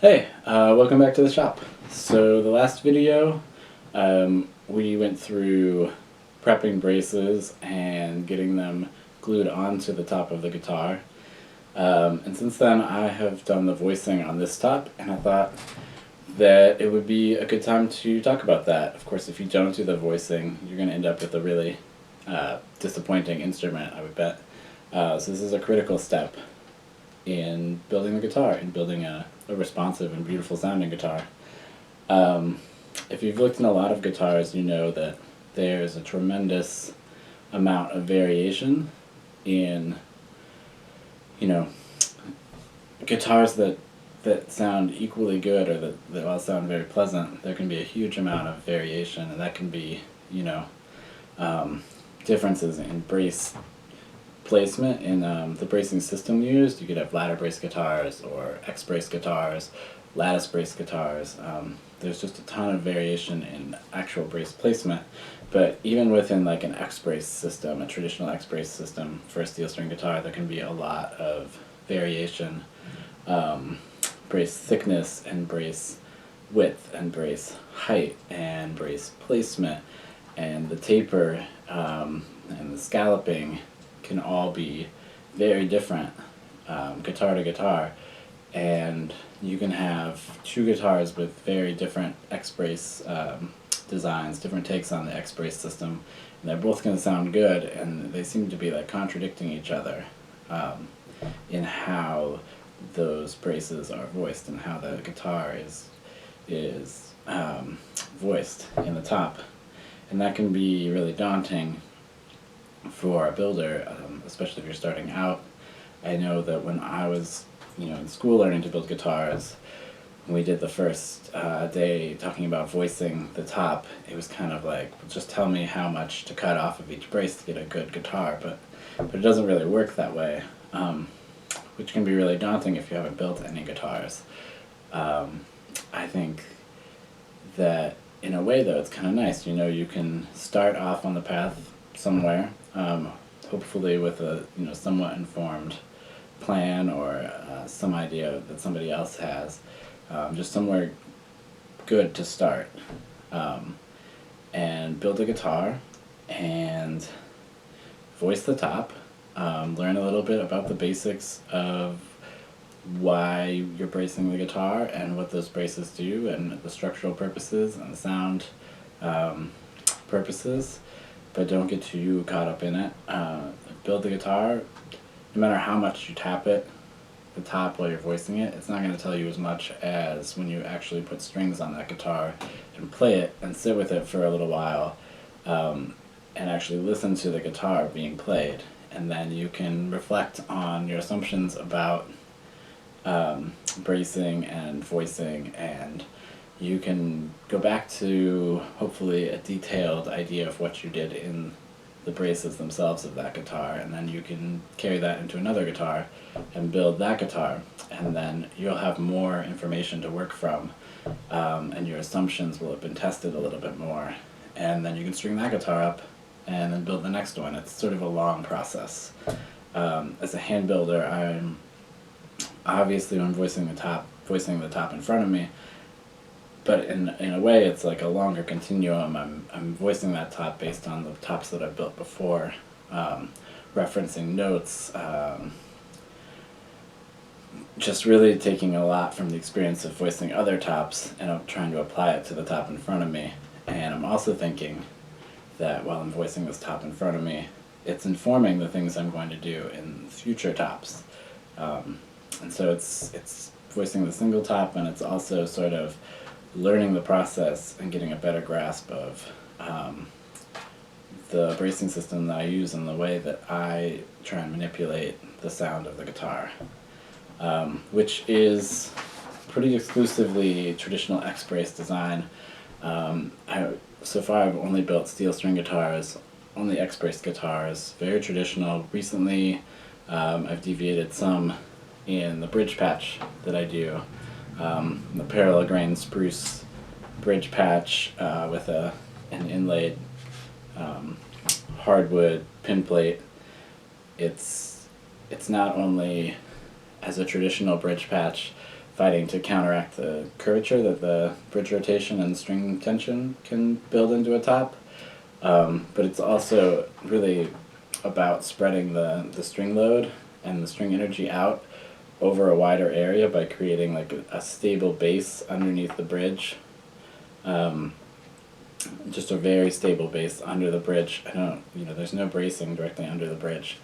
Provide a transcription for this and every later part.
Hey, welcome back to the shop. So the last video, we went through prepping braces and getting them glued onto the top of the guitar. And since then I have done the voicing on this top, and I thought that it would be a good time to talk about that. Of course, if you don't do the voicing, you're going to end up with a really disappointing instrument, I would bet. So this is a critical step in building the guitar, in building a responsive and beautiful sounding guitar. If you've looked in a lot of guitars, you know that there's a tremendous amount of variation in, guitars that sound equally good, or that all sound very pleasant. There can be a huge amount of variation, and that can be, differences in brace placement in the bracing system used. You could have ladder brace guitars or X brace guitars, lattice brace guitars. There's just a ton of variation in actual brace placement, but even within like an X brace system, a traditional X brace system for a steel string guitar, there can be a lot of variation. Brace thickness and brace width and brace height and brace placement and the taper and the scalloping can all be very different guitar to guitar, and you can have two guitars with very different X-brace designs, different takes on the X-brace system, and they're both going to sound good, and they seem to be like contradicting each other in how those braces are voiced and how the guitar is voiced in the top, and that can be really daunting for a builder, especially if you're starting out. I know that when I was, in school learning to build guitars, when we did the first day talking about voicing the top, it was kind of like, just tell me how much to cut off of each brace to get a good guitar, but it doesn't really work that way, which can be really daunting if you haven't built any guitars. I think that in a way though it's kind of nice, you can start off on the path somewhere, hopefully with a somewhat informed plan or some idea that somebody else has, just somewhere good to start, and build a guitar and voice the top, learn a little bit about the basics of why you're bracing the guitar and what those braces do and the structural purposes and the sound purposes, but don't get too caught up in it. Build the guitar. No matter how much you tap it, the top, while you're voicing it, it's not going to tell you as much as when you actually put strings on that guitar and play it and sit with it for a little while, and actually listen to the guitar being played, and then you can reflect on your assumptions about bracing and voicing, and you can go back to hopefully a detailed idea of what you did in the braces themselves of that guitar, and then you can carry that into another guitar and build that guitar, and then you'll have more information to work from, and your assumptions will have been tested a little bit more, and then you can string that guitar up and then build the next one. It's sort of a long process. As a hand builder, I'm obviously, when I'm voicing the top in front of me, but in a way it's like a longer continuum. I'm voicing that top based on the tops that I've built before, referencing notes, just really taking a lot from the experience of voicing other tops and trying to apply it to the top in front of me. And I'm also thinking that while I'm voicing this top in front of me, it's informing the things I'm going to do in future tops. And so it's voicing the single top, and it's also sort of learning the process and getting a better grasp of the bracing system that I use and the way that I try and manipulate the sound of the guitar, which is pretty exclusively traditional X-brace design. So far I've only built steel string guitars, only X-brace guitars, very traditional. Recently I've deviated some in the bridge patch that I do. The parallel grain spruce bridge patch with an inlaid hardwood pin plate. It's not only as a traditional bridge patch fighting to counteract the curvature that the bridge rotation and string tension can build into a top. But it's also really about spreading the string load and the string energy out over a wider area by creating like a stable base underneath the bridge. Just a very stable base under the bridge. There's no bracing directly under the bridge.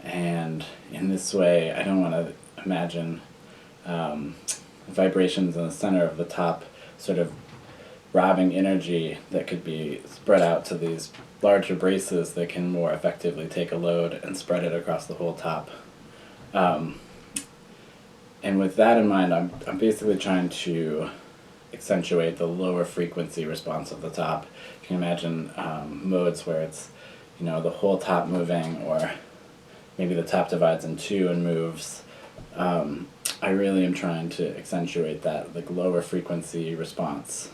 And in this way, I don't want to imagine vibrations in the center of the top sort of robbing energy that could be spread out to these larger braces that can more effectively take a load and spread it across the whole top. And with that in mind, I'm basically trying to accentuate the lower frequency response of the top. You can imagine modes where it's, the whole top moving, or maybe the top divides in two and moves. I really am trying to accentuate that like lower frequency response.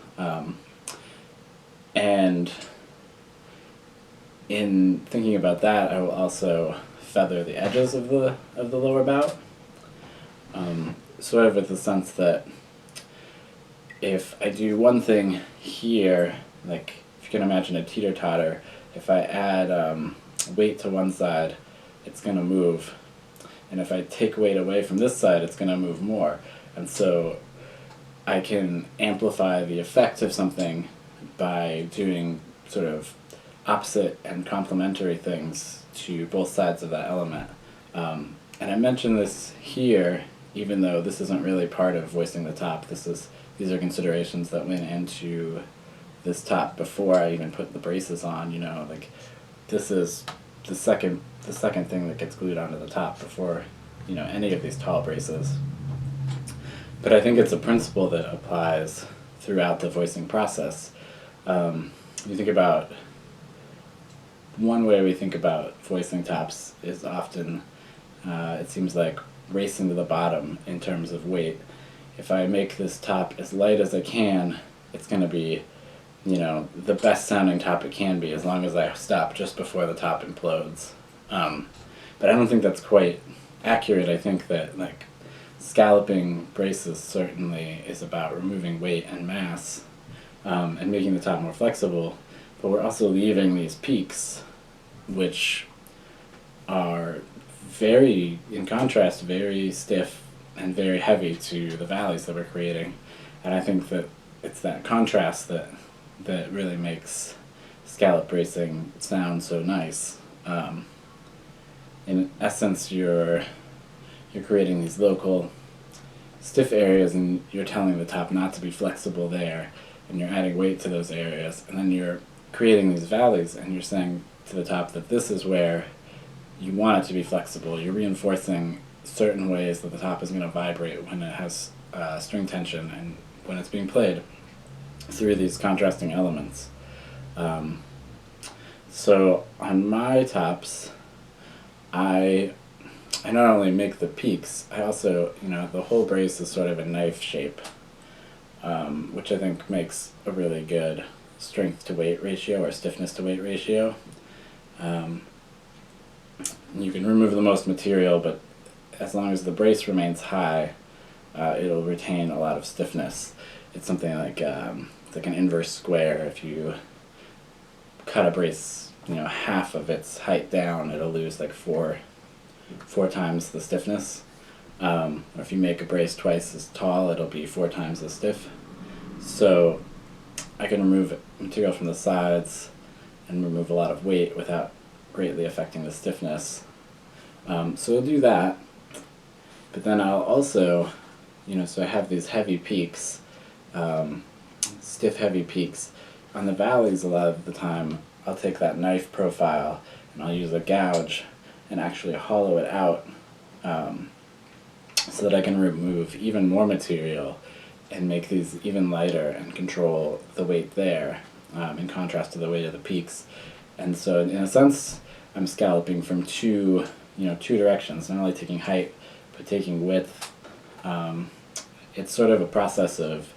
And in thinking about that, I will also feather the edges of the lower bout. Sort of with the sense that if I do one thing here, like if you can imagine a teeter-totter, if I add weight to one side, it's going to move. And if I take weight away from this side, it's going to move more. And so I can amplify the effect of something by doing sort of opposite and complementary things to both sides of that element. And I mention this here, even though this isn't really part of voicing the top. These are considerations that went into this top before I even put the braces on. Like this is the second thing that gets glued onto the top before any of these tall braces. But I think it's a principle that applies throughout the voicing process. You think about one way we think about voicing tops is often it seems like racing to the bottom in terms of weight. If I make this top as light as I can, it's going to be the best sounding top it can be, as long as I stop just before the top implodes. But I don't think that's quite accurate. I think that like scalloping braces certainly is about removing weight and mass and making the top more flexible, but we're also leaving these peaks, which are in contrast, very stiff and very heavy to the valleys that we're creating. And I think that it's that contrast that really makes scallop bracing sound so nice. In essence, you're creating these local stiff areas, and you're telling the top not to be flexible there, and you're adding weight to those areas, and then you're creating these valleys, and you're saying to the top that this is where you want it to be flexible. You're reinforcing certain ways that the top is going to vibrate when it has string tension and when it's being played through these contrasting elements. So on my tops, I not only make the peaks, I also, the whole brace is sort of a knife shape, which I think makes a really good strength to weight ratio or stiffness to weight ratio. You can remove the most material, but as long as the brace remains high, it'll retain a lot of stiffness. It's something like an inverse square. If you cut a brace, half of its height down, it'll lose like four times the stiffness. Or if you make a brace twice as tall, it'll be 4 times as stiff. So I can remove material from the sides and remove a lot of weight without greatly affecting the stiffness. So we'll do that. But then I'll also, so I have these heavy peaks, stiff heavy peaks. On the valleys, a lot of the time, I'll take that knife profile and I'll use a gouge and actually hollow it out so that I can remove even more material and make these even lighter and control the weight there in contrast to the weight of the peaks. And so in a sense, I'm scalloping from two directions, not only taking height, but taking width. It's sort of a process of,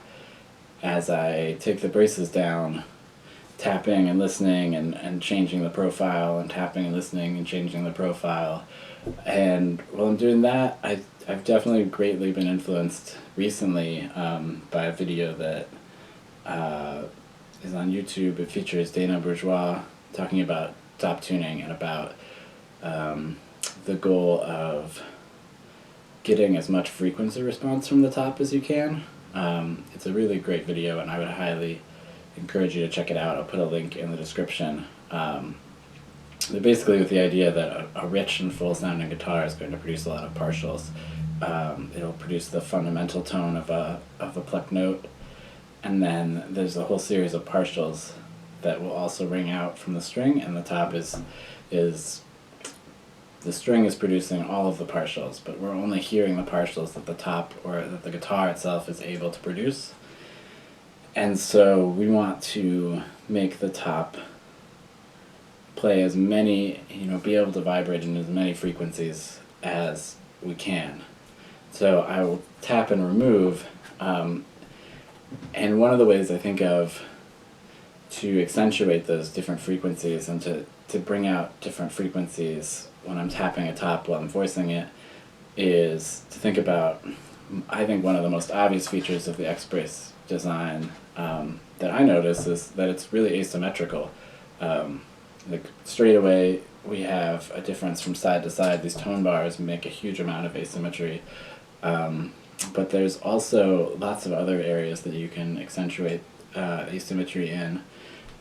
as I take the braces down, tapping and listening and changing the profile, and tapping and listening and changing the profile. And while I'm doing that, I I've definitely greatly been influenced recently by a video that is on YouTube. It features Dana Bourgeois talking about top tuning and about the goal of getting as much frequency response from the top as you can. It's a really great video, and I would highly encourage you to check it out. I'll put a link in the description. They're basically with the idea that a rich and full sounding guitar is going to produce a lot of partials. It'll produce the fundamental tone of a plucked note, and then there's a whole series of partials that will also ring out from the string, and the top is the string is producing all of the partials, but we're only hearing the partials that the top or that the guitar itself is able to produce. And so we want to make the top play as many, be able to vibrate in as many frequencies as we can. So I will tap and remove, and one of the ways I think of to accentuate those different frequencies and to bring out different frequencies when I'm tapping a top while I'm voicing it is to think about, I think one of the most obvious features of the X-Brace design that I notice is that it's really asymmetrical. Like straight away we have a difference from side to side. These tone bars make a huge amount of asymmetry, but there's also lots of other areas that you can accentuate asymmetry in,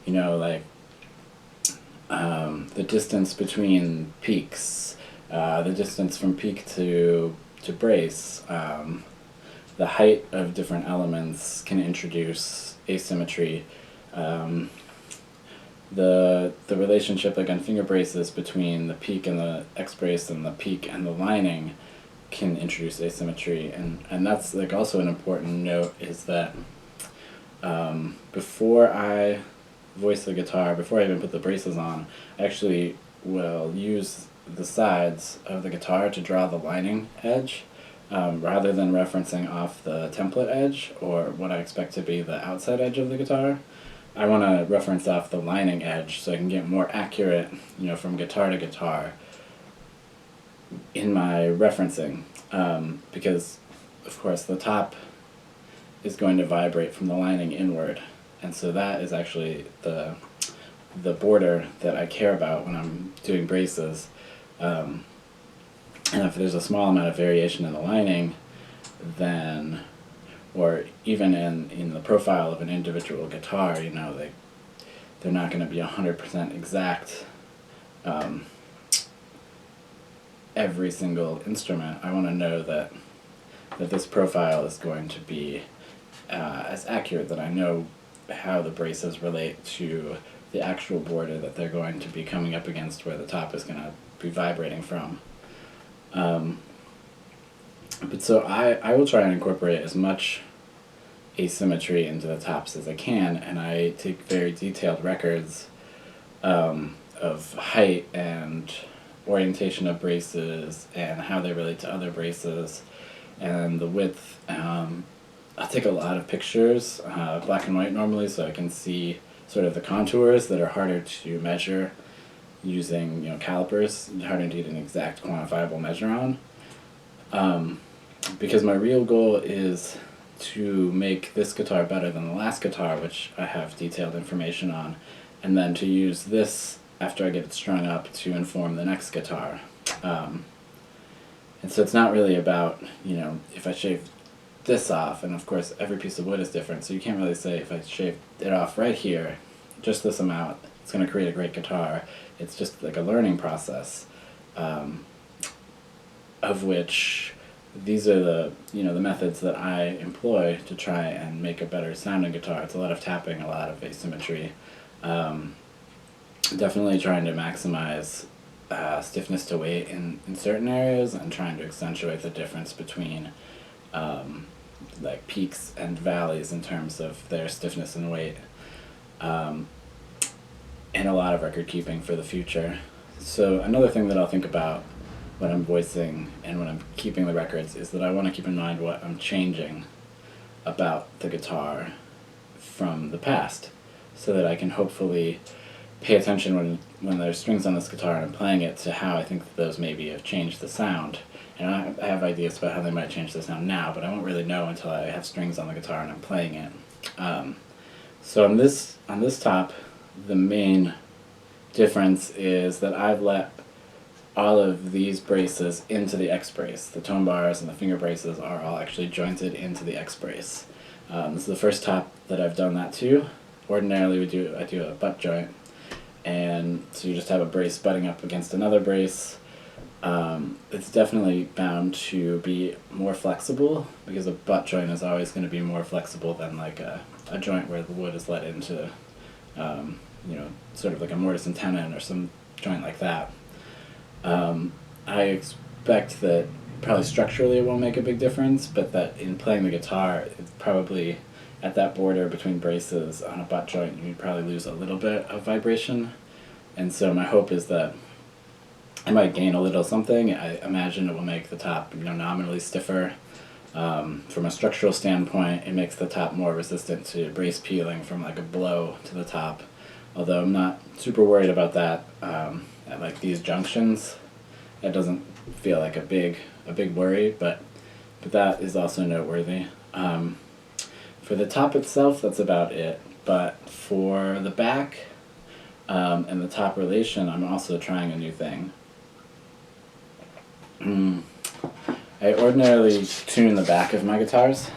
like the distance between peaks, the distance from peak to brace, the height of different elements can introduce asymmetry. The relationship, like on finger braces, between the peak and the X-brace and the peak and the lining can introduce asymmetry, and that's like also an important note is that before I voice the guitar, before I even put the braces on, I actually will use the sides of the guitar to draw the lining edge, rather than referencing off the template edge or what I expect to be the outside edge of the guitar. I want to reference off the lining edge so I can get more accurate, from guitar to guitar in my referencing, because of course the top is going to vibrate from the lining inward, and so that is actually the border that I care about when I'm doing braces. And if there's a small amount of variation in the lining, then, or even in the profile of an individual guitar, they're not going to be 100% exact every single instrument. I want to know that this profile is going to be as accurate, that I know how the braces relate to the actual border that they're going to be coming up against, where the top is going to be vibrating from. But so I will try and incorporate as much asymmetry into the tops as I can, and I take very detailed records of height and orientation of braces and how they relate to other braces and the width. I'll take a lot of pictures, black and white normally, so I can see sort of the contours that are harder to measure using calipers, harder to get an exact quantifiable measure on. Because my real goal is to make this guitar better than the last guitar, which I have detailed information on, and then to use this after I get it strung up to inform the next guitar. And so it's not really about, if I shave this off, and of course every piece of wood is different, so you can't really say if I shave it off right here, just this amount, it's going to create a great guitar. It's just like a learning process, of which these are the methods that I employ to try and make a better sounding guitar. It's a lot of tapping, a lot of asymmetry, definitely trying to maximize stiffness to weight in certain areas, and trying to accentuate the difference between like peaks and valleys in terms of their stiffness and weight, and a lot of record keeping for the future. So another thing that I'll think about when I'm voicing and when I'm keeping the records is that I want to keep in mind what I'm changing about the guitar from the past, so that I can hopefully pay attention when there's strings on this guitar and I'm playing it to how I think that those maybe have changed the sound. And I have ideas about how they might change the sound now, but I won't really know until I have strings on the guitar and I'm playing it. So on this top, the main difference is that I've let all of these braces into the X brace. The tone bars and the finger braces are all actually jointed into the X brace. This is the first top that I've done that to. Ordinarily I do a butt joint, and so you just have a brace butting up against another brace. It's definitely bound to be more flexible because a butt joint is always going to be more flexible than like a joint where the wood is let into, sort of like a mortise and tenon or some joint like that. I expect that probably structurally it won't make a big difference, but that in playing the guitar, it's probably at that border between braces on a butt joint, you'd probably lose a little bit of vibration. And so my hope is that I might gain a little something. I imagine it will make the top, nominally stiffer. From a structural standpoint, it makes the top more resistant to brace peeling from like a blow to the top. Although I'm not super worried about that at like these junctions. That doesn't feel like a big worry, but that is also noteworthy. For the top itself, that's about it. But for the back and the top relation, I'm also trying a new thing. I ordinarily tune the back of my guitars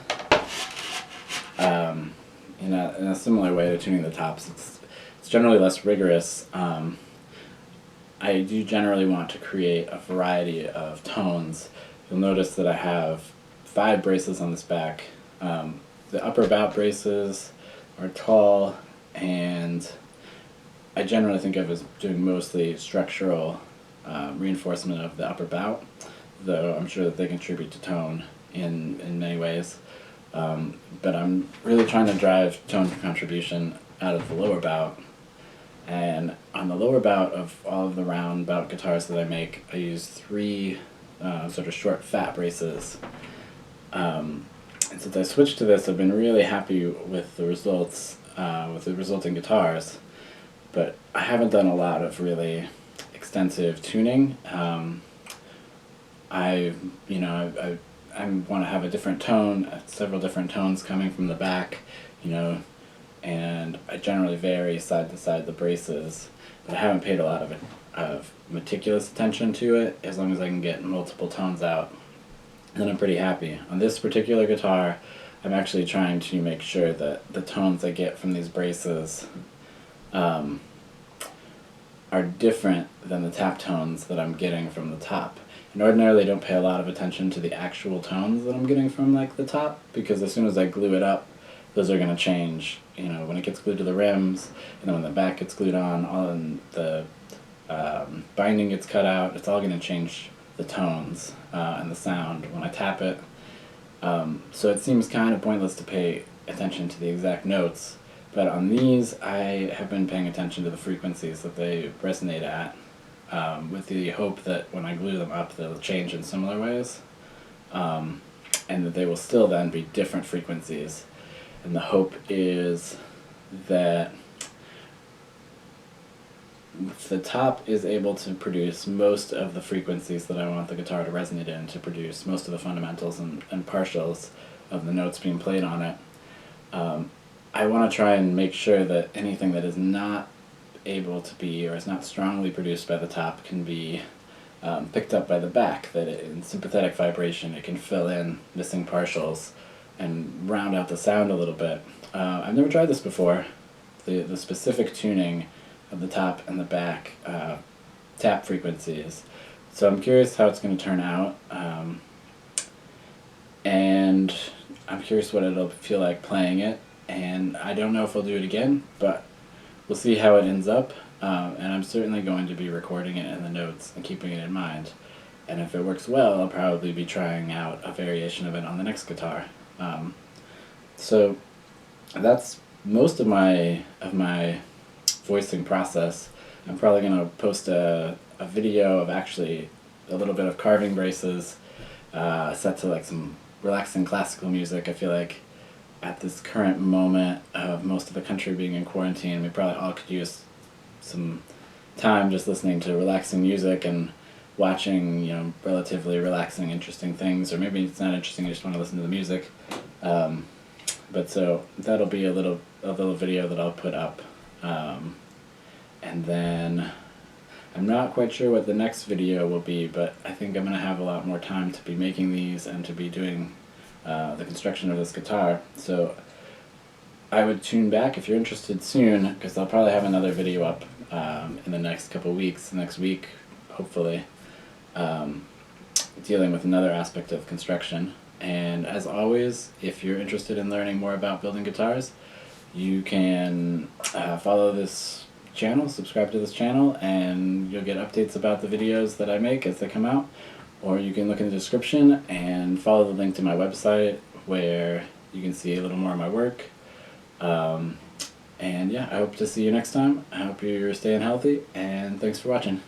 in a similar way to tuning the tops. It's generally less rigorous. I do generally want to create a variety of tones. You'll notice that I have 5 braces on this back. The upper bout braces are tall, and I generally think of as doing mostly structural reinforcement of the upper bout, though I'm sure that they contribute to tone in many ways. But I'm really trying to drive tone contribution out of the lower bout. And on the lower bout of all of the round bout guitars that I make, I use 3 sort of short fat braces. And since I switched to this, I've been really happy with the results, with the resulting guitars. But I haven't done a lot of really extensive tuning. I want to have a different tone, several different tones coming from the back, and I generally vary side to side the braces, but I haven't paid a lot of meticulous attention to it. As long as I can get multiple tones out, then I'm pretty happy. On this particular guitar, I'm actually trying to make sure that the tones I get from these braces are different than the tap tones that I'm getting from the top. And ordinarily I don't pay a lot of attention to the actual tones that I'm getting from like the top, because as soon as I glue it up, those are going to change. When it gets glued to the rims, and then when the back gets glued on, and the binding gets cut out, it's all going to change the tones and the sound when I tap it. So it seems kind of pointless to pay attention to the exact notes, but on these I have been paying attention to the frequencies that they resonate at, with the hope that when I glue them up they'll change in similar ways, and that they will still then be different frequencies. And the hope is that the top is able to produce most of the frequencies that I want the guitar to resonate in, to produce most of the fundamentals and partials of the notes being played on it. I want to try and make sure that anything that is not able to be, or is not strongly produced by the top, can be picked up by the back, that in sympathetic vibration it can fill in missing partials and round out the sound a little bit. I've never tried this before, the specific tuning of the top and the back tap frequencies. So I'm curious how it's going to turn out, and I'm curious what it'll feel like playing it, and I don't know if I'll do it again, but we'll see how it ends up, and I'm certainly going to be recording it in the notes and keeping it in mind. And if it works well, I'll probably be trying out a variation of it on the next guitar. So that's most of my voicing process. I'm probably going to post a video of actually a little bit of carving braces set to like some relaxing classical music. I feel like at this current moment of most of the country being in quarantine, we probably all could use some time just listening to relaxing music and watching, relatively relaxing, interesting things, or maybe it's not interesting, you just want to listen to the music. But so that'll be a little video that I'll put up. And then I'm not quite sure what the next video will be, but I think I'm going to have a lot more time to be making these and to be doing the construction of this guitar. So I would tune back if you're interested soon, because I'll probably have another video up in the next couple weeks, next week, hopefully, dealing with another aspect of construction. And as always, if you're interested in learning more about building guitars, you can follow this channel, subscribe to this channel, and you'll get updates about the videos that I make as they come out. Or you can look in the description and follow the link to my website where you can see a little more of my work. And yeah, I hope to see you next time. I hope you're staying healthy, and thanks for watching.